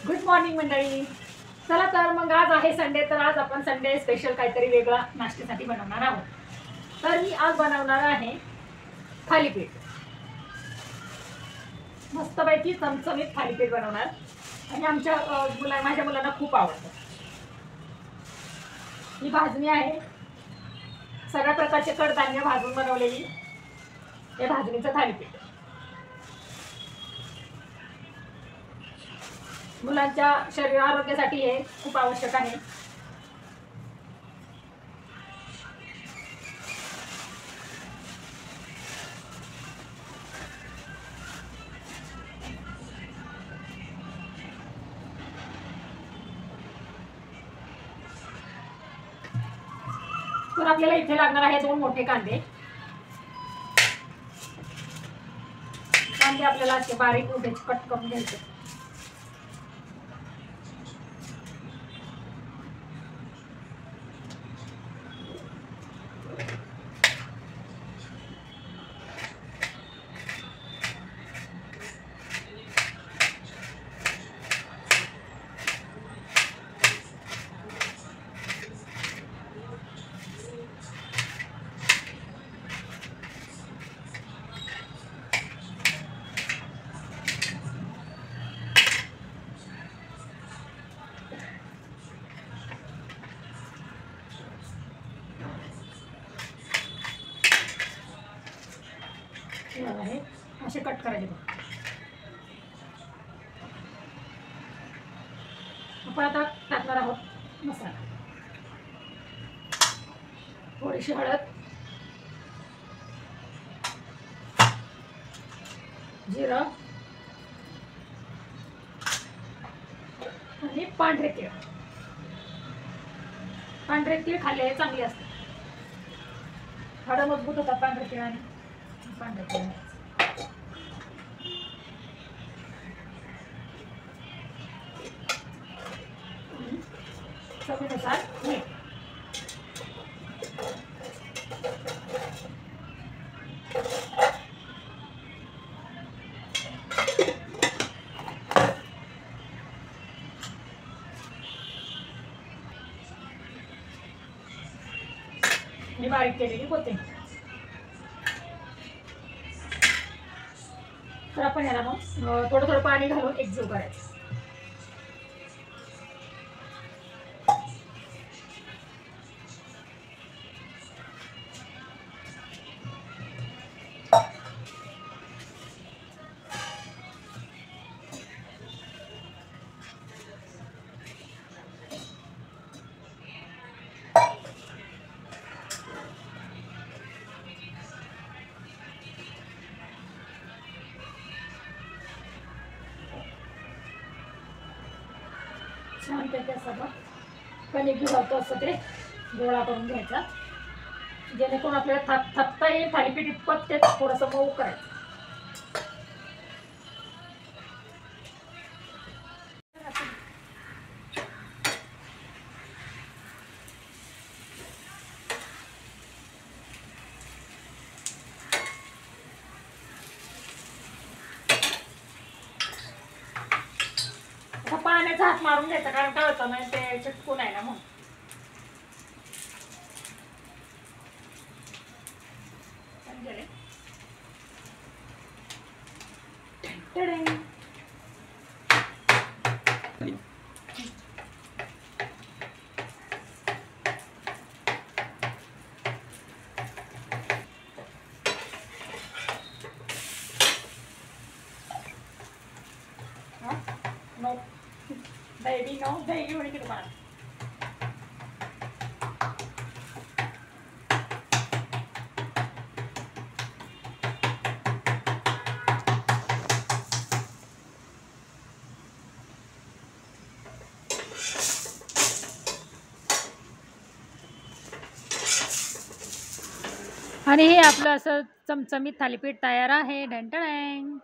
Good morning मंडळी. चला तर मग आज आहे संडे, तर आज आपण संडे स्पेशल काहीतरी वेगळा नाश्त्यासाठी बनवणार आहोत. तर मी आज बनवणार आहे थालीपीठ. मस्तपैकी चमचमीत थालीपीठ बनवणार आणि माझ्या मुलांना खूप आवडतं. ही भाजणी आहे, सगळ्या प्रकारचे कडधान्य भाजून बनवलेली हे भाजणीचं थालीपीठ. मुलांच्या शरीर आरोग्यासाठी हे खूप आवश्यक आहे. तर आपल्याला इथे लागणार आहे 2 मोठे कांदे. कांदे आपल्याला असे बारीक उभे कट करून घ्यायचे. आहे असे कट करायचे. आपण आता टाकणार आहोत मसाला. थोडीशी हळद, जिरं आणि पांढरे तीळ. पांढरे तीळ खाल्ले चांगले असतात, हाडं मजबूत होतात पांढरे तीळ आणि पांढरे तीळ. चवीनुसार मीठ. आणि बारीक केलेली कोथिंबीर. तर आपण याला मग थोडं थोडं पाणी घालून एकजीव करायचं. छानपैकी असं कणिक भिजवतो असं ते गोळा करून घ्यायचा, जेणेकरून आपल्याला थापता येईल. थालीपीठ इतपत ते थोडंसं मऊ करायचं. पाण्याचा हात मारून घ्यायचा, कारण काय होतं म्हणजे ते चिटकून आहे ना मग. No, baby, no, baby, what are you gonna buy? आणि हे आपलं असं चमचमीत थालीपीठ तयार आहे. ढंटळॅंग.